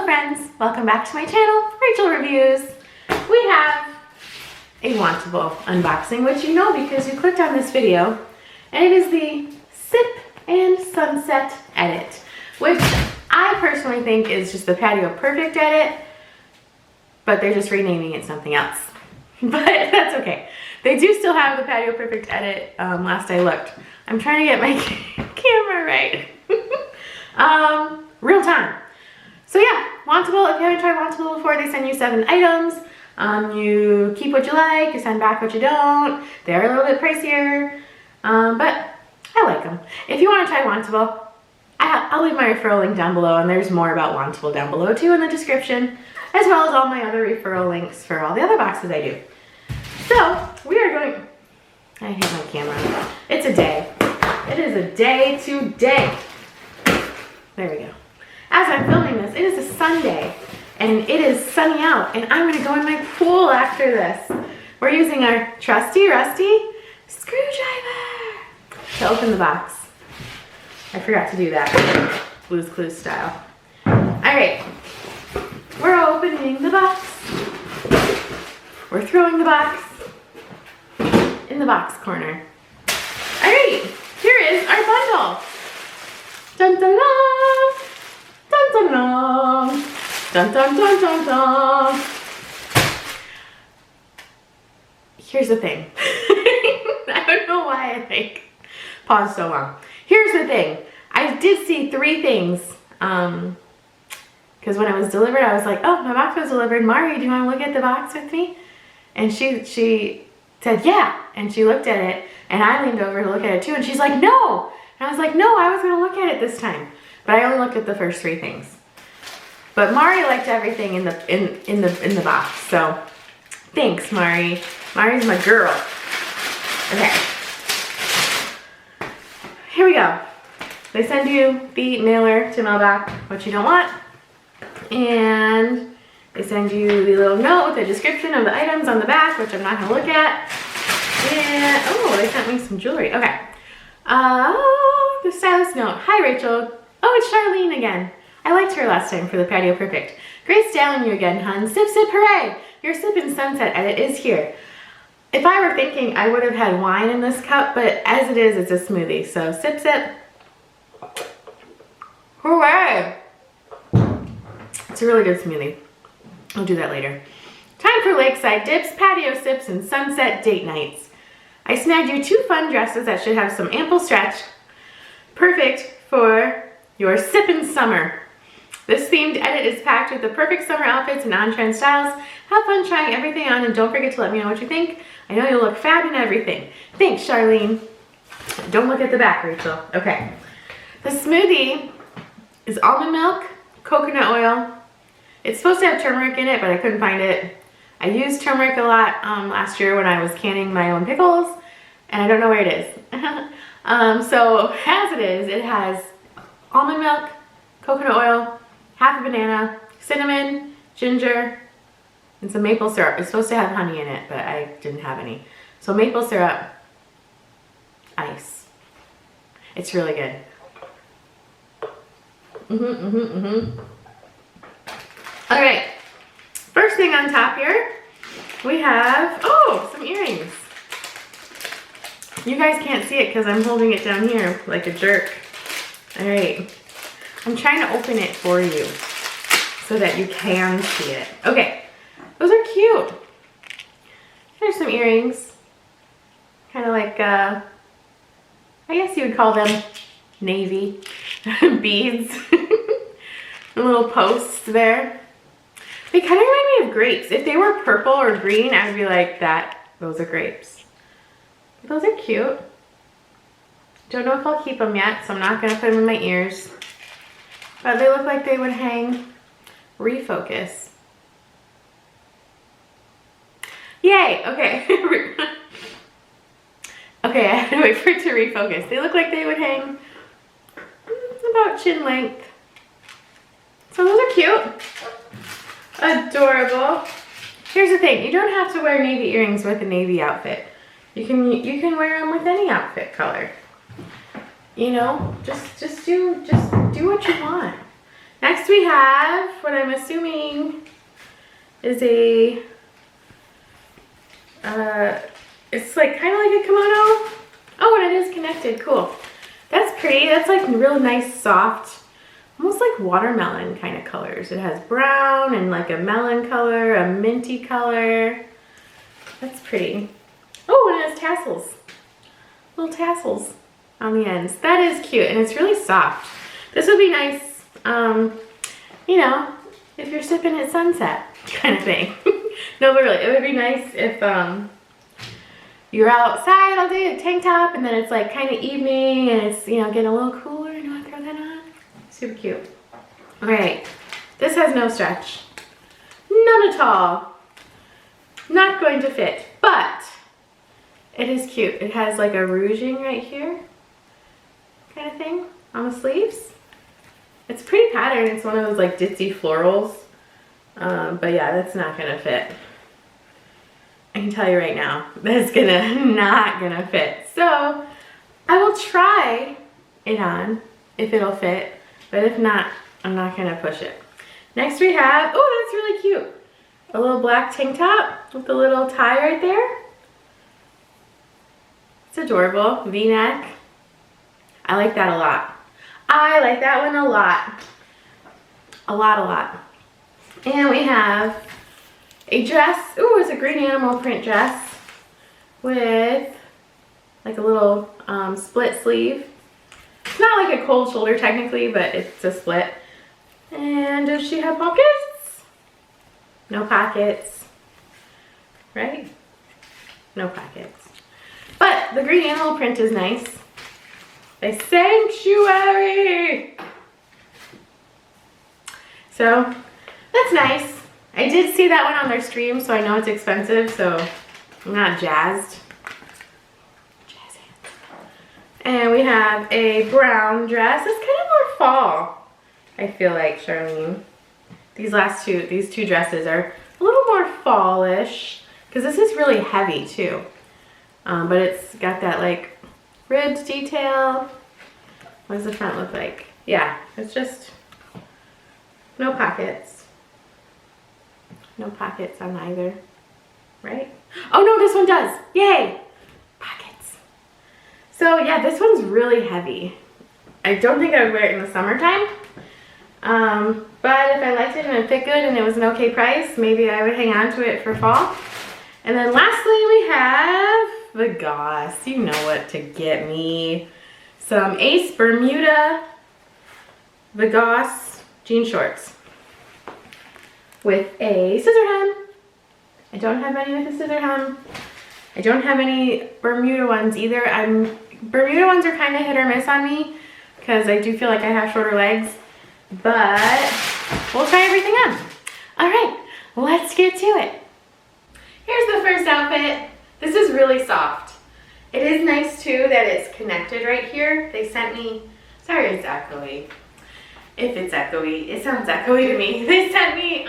friends, welcome back to my channel, Rachel Reviews. We have a Wantable unboxing, which you know because you clicked on this video, and it is the Sip and Sunset Edit, which I personally think is just the Patio Perfect Edit, but they're just renaming it something else. But that's okay. They do still have the Patio Perfect Edit, last I looked. I'm trying to get my camera right. Real time. So yeah, Wantable, if you haven't tried Wantable before, they send you 7 items. You keep what you like, you send back what you don't. They're a little bit pricier, but I like them. If you want to try Wantable, I'll leave my referral link down below, and there's more about Wantable down below too in the description, as well as all my other referral links for all the other boxes I do. So we are going, I hate my camera. It's a day. It is a day today. There we go. As I'm filming this, it is a Sunday, and it is sunny out, and I'm gonna go in my pool after this. We're using our trusty, rusty screwdriver to open the box. I forgot to do that, Blue's Clues style. All right, we're opening the box. We're throwing the box in the box corner. All right, here is our bundle. Dun dun dun! Dun dun dun! Dun dun dun dun dun! Here's the thing. I don't know why I think pause so long. Here's the thing. I did see 3 things. Because when it was delivered, I was like, oh, my box was delivered. Mari, do you want to look at the box with me? And she said, yeah. And she looked at it, and I leaned over to look at it too, and she's like, no. And I was like, no, I was going to look at it this time. But I only looked at the first 3 things. But Mari liked everything in the box. So thanks, Mari. Mari's my girl. Okay. Here we go. They send you the mailer to mail back what you don't want. And they send you the little note with a description of the items on the back, which I'm not going to look at. And, oh, they sent me some jewelry. Okay. The stylist note. Hi, Rachel. Oh, it's Charlene again. I liked her last time for the Patio Perfect. Great styling you again, hun. Sip, sip, hooray. Your Sip and Sunset Edit is here. If I were thinking, I would have had wine in this cup, but as it is, it's a smoothie. So sip, sip. Hooray. It's a really good smoothie. I'll do that later. Time for lakeside dips, patio sips, and sunset date nights. I snagged you 2 fun dresses that should have some ample stretch. Perfect for your sippin' summer. This themed edit is packed with the perfect summer outfits and on-trend styles. Have fun trying everything on, and don't forget to let me know what you think. I know you'll look fab in everything. Thanks, Charlene. Don't look at the back, Rachel. Okay. The smoothie is almond milk, coconut oil. It's supposed to have turmeric in it, but I couldn't find it. I used turmeric a lot last year when I was canning my own pickles, and I don't know where it is. So as it is, it has almond milk, coconut oil, half a banana, cinnamon, ginger, and some maple syrup. It's supposed to have honey in it, but I didn't have any. So maple syrup, ice. It's really good. All right, first thing on top here, we have, oh, some earrings. You guys can't see it because I'm holding it down here like a jerk. All right, I'm trying to open it for you so that you can see it. Okay, those are cute. There's some earrings, kind of like, I guess you would call them navy beads. The little posts there. They kind of remind me of grapes. If they were purple or green, I'd be like, those are grapes. Those are cute. Don't know if I'll keep them yet, so I'm not going to put them in my ears. But they look like they would hang. Refocus. Yay! Okay. Okay, I had to wait for it to refocus. They look like they would hang about chin length. So those are cute. Adorable. Here's the thing, you don't have to wear navy earrings with a navy outfit. You can wear them with any outfit color. You know, just do what you want. Next we have what I'm assuming is a, it's like kind of like a kimono. Oh, and it is connected, cool. That's pretty, that's like real nice soft, almost like watermelon kind of colors. It has brown and like a melon color, a minty color. That's pretty. Oh, and it has tassels, little tassels on the ends. That is cute, and it's really soft. This would be nice, you know, if you're sipping at sunset kind of thing. No, but really, it would be nice if you're outside all day, a tank top, and then it's like kind of evening and it's, you know, getting a little cooler and you want to throw that on. Super cute. All right, this has no stretch. None at all. Not going to fit, but it is cute. It has like a ruching right here kind of thing on the sleeves. It's pretty pattern. It's one of those like ditzy florals. But yeah, that's not gonna fit. I can tell you right now, that's not gonna fit. So I will try it on if it'll fit, but if not, I'm not gonna push it. Next we have, oh, that's really cute. A little black tank top with a little tie right there. It's adorable, V-neck. I like that a lot. I like that one a lot. A lot. And we have a dress. Ooh, it's a green animal print dress with like a little split sleeve. It's not like a cold shoulder technically, but it's a split. And does she have pockets? No pockets. Right? No pockets. But the green animal print is nice. A sanctuary. So that's nice. I did see that one on their stream, so I know it's expensive, so I'm not jazzed. And we have a brown dress. It's kind of more fall, I feel like, Charlene. These two dresses are a little more fallish, because this is really heavy too. But it's got that like ribbed detail. What does the front look like? Yeah, it's just no pockets. No pockets on either, right? Oh no, this one does. Yay! Pockets. So yeah, this one's really heavy. I don't think I would wear it in the summertime. But if I liked it and it fit good and it was an okay price, maybe I would hang on to it for fall. And then lastly, we have the Goss. You know what to get me. Some Ace Bermuda the Goss jean shorts with a scissor hem. I don't have any with a scissor hem. I don't have any Bermuda ones either. Bermuda ones are kind of hit or miss on me because I do feel like I have shorter legs, but we'll try everything on. All right, let's get to it. Here's the first outfit. This is really soft. It is nice too that it's connected right here. They sent me, sorry it's echoey. If it's echoey, it sounds echoey to me. They sent me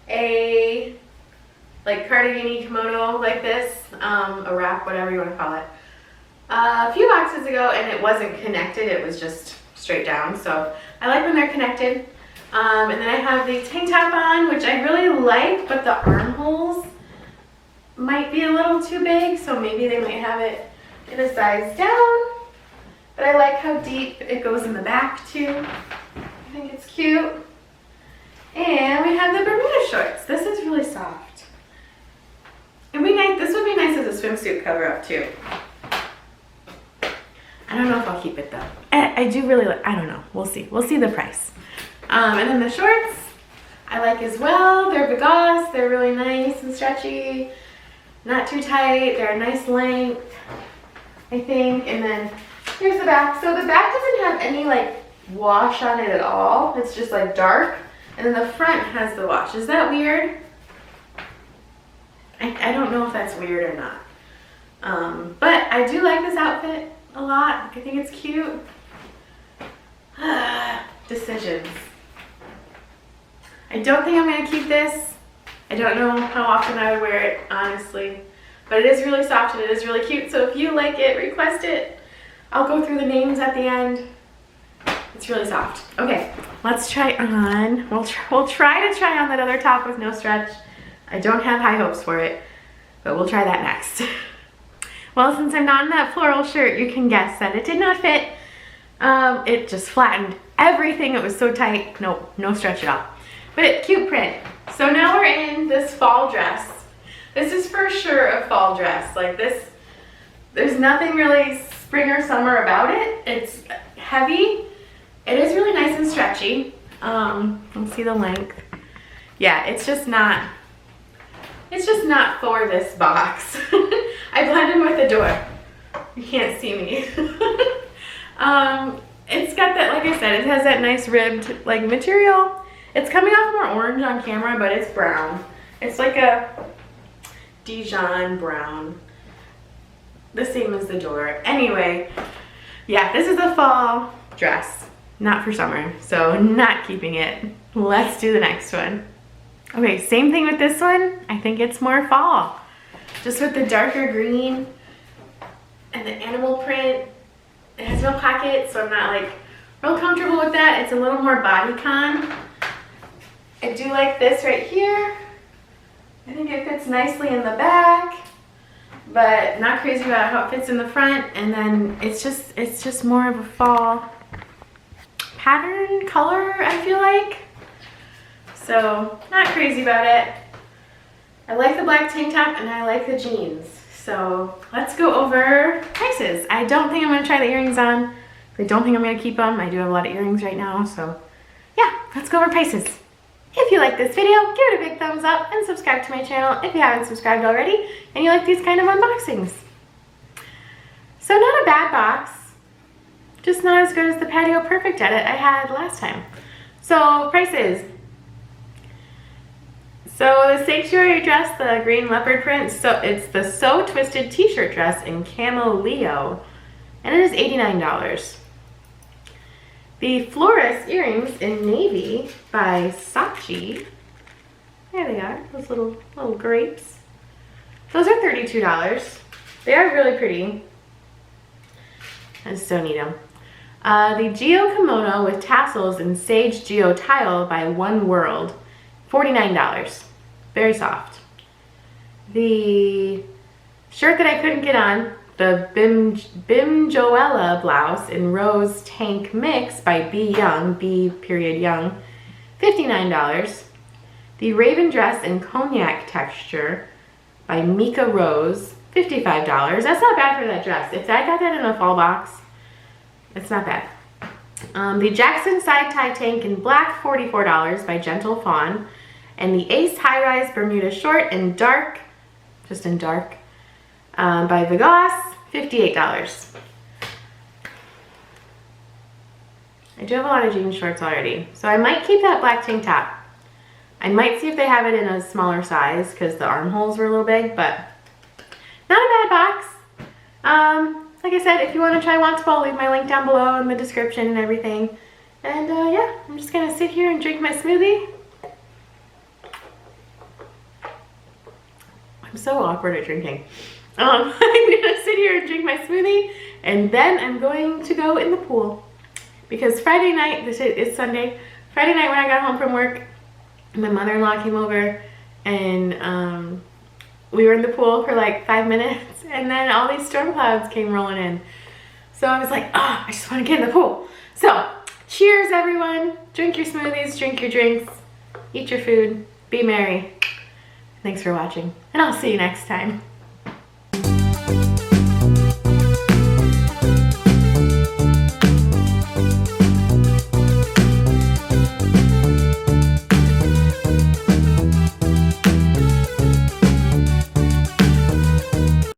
a like cardigan-y kimono like this, a wrap, whatever you want to call it, a few boxes ago, and it wasn't connected. It was just straight down. So I like when they're connected. And then I have the tank top on, which I really like, but the armholes might be a little too big, so maybe they might have it in a size down. But I like how deep it goes in the back too. I think it's cute. And we have the Bermuda shorts. This is really soft. It'd be nice. This would be nice as a swimsuit cover up too. I don't know if I'll keep it though. I do really like, I don't know. We'll see. We'll see the price. And then the shorts I like as well. They're Goss. They're really nice and stretchy. Not too tight. They're a nice length, I think. And then here's the back. So the back doesn't have any like wash on it at all. It's just like dark. And then the front has the wash. Is that weird? I don't know if that's weird or not. But I do like this outfit a lot. I think it's cute. Decisions. I don't think I'm going to keep this. I don't know how often I would wear it, honestly. But it is really soft and it is really cute. So if you like it, request it. I'll go through the names at the end. It's really soft. Okay, let's try on. We'll try to try on that other top with no stretch. I don't have high hopes for it, but we'll try that next. Well, since I'm not in that floral shirt, you can guess that it did not fit. It just flattened everything. It was so tight. Nope, no stretch at all. But cute print. So now we're in this fall dress. This is for sure a fall dress. Like this, there's nothing really spring or summer about it. It's heavy. It is really nice and stretchy. Let's see the length. Yeah, it's just not for this box. I blend in with the door. You can't see me. It's got that, like I said, it has that nice ribbed like material. It's coming off more orange on camera, but it's brown. It's like a Dijon brown. The same as the door. Anyway, yeah, this is a fall dress. Not for summer, so not keeping it. Let's do the next one. Okay, same thing with this one. I think it's more fall. Just with the darker green and the animal print. It has no pockets, so I'm not like real comfortable with that. It's a little more bodycon. I do like this right here. I think it fits nicely in the back, but not crazy about how it fits in the front. And then it's just more of a fall pattern color, I feel like. So not crazy about it. I like the black tank top and I like the jeans. So let's go over prices. I don't think I'm gonna try the earrings on. I don't think I'm gonna keep them. I do have a lot of earrings right now, so yeah, let's go over prices. If you like this video, give it a big thumbs up and subscribe to my channel if you haven't subscribed already and you like these kind of unboxings. So not a bad box, just not as good as the Patio Perfect Edit I had last time. So prices. So the Sanctuary dress, the green leopard print, so it's the So Twisted t-shirt dress in Camo Leo, and it is $89. The Florist earrings in Navy by Saatchi, there they are, those little grapes. Those are $32. They are really pretty. I so need them. The Geo Kimono with tassels in Sage Geo Tile by One World, $49. Very soft. The shirt that I couldn't get on, the Bim Joella blouse in Rose Tank Mix by B Young, B.Young, $59. The Raven dress in Cognac texture by Mika Rose, $55. That's not bad for that dress. If I got that in a fall box, it's not bad. The Jackson side tie tank in black, $44 by Gentle Fawn. And the Ace High Rise Bermuda short in dark, just in dark, by Vegas, $58. I do have a lot of jean shorts already, so I might keep that black tank top. I might see if they have it in a smaller size because the armholes were a little big, but not a bad box. Like I said, if you want to try Wantable, I'll leave my link down below in the description and everything. And yeah, I'm just gonna sit here and drink my smoothie. I'm so awkward at drinking. I'm gonna sit here and drink my smoothie, and then I'm going to go in the pool. Because Friday night, this is Sunday, Friday night when I got home from work, my mother-in-law came over and we were in the pool for like 5 minutes, and then all these storm clouds came rolling in. So I was like, oh, I just want to get in the pool. So cheers everyone, drink your smoothies, drink your drinks, eat your food, be merry. Thanks for watching, and I'll see you next time.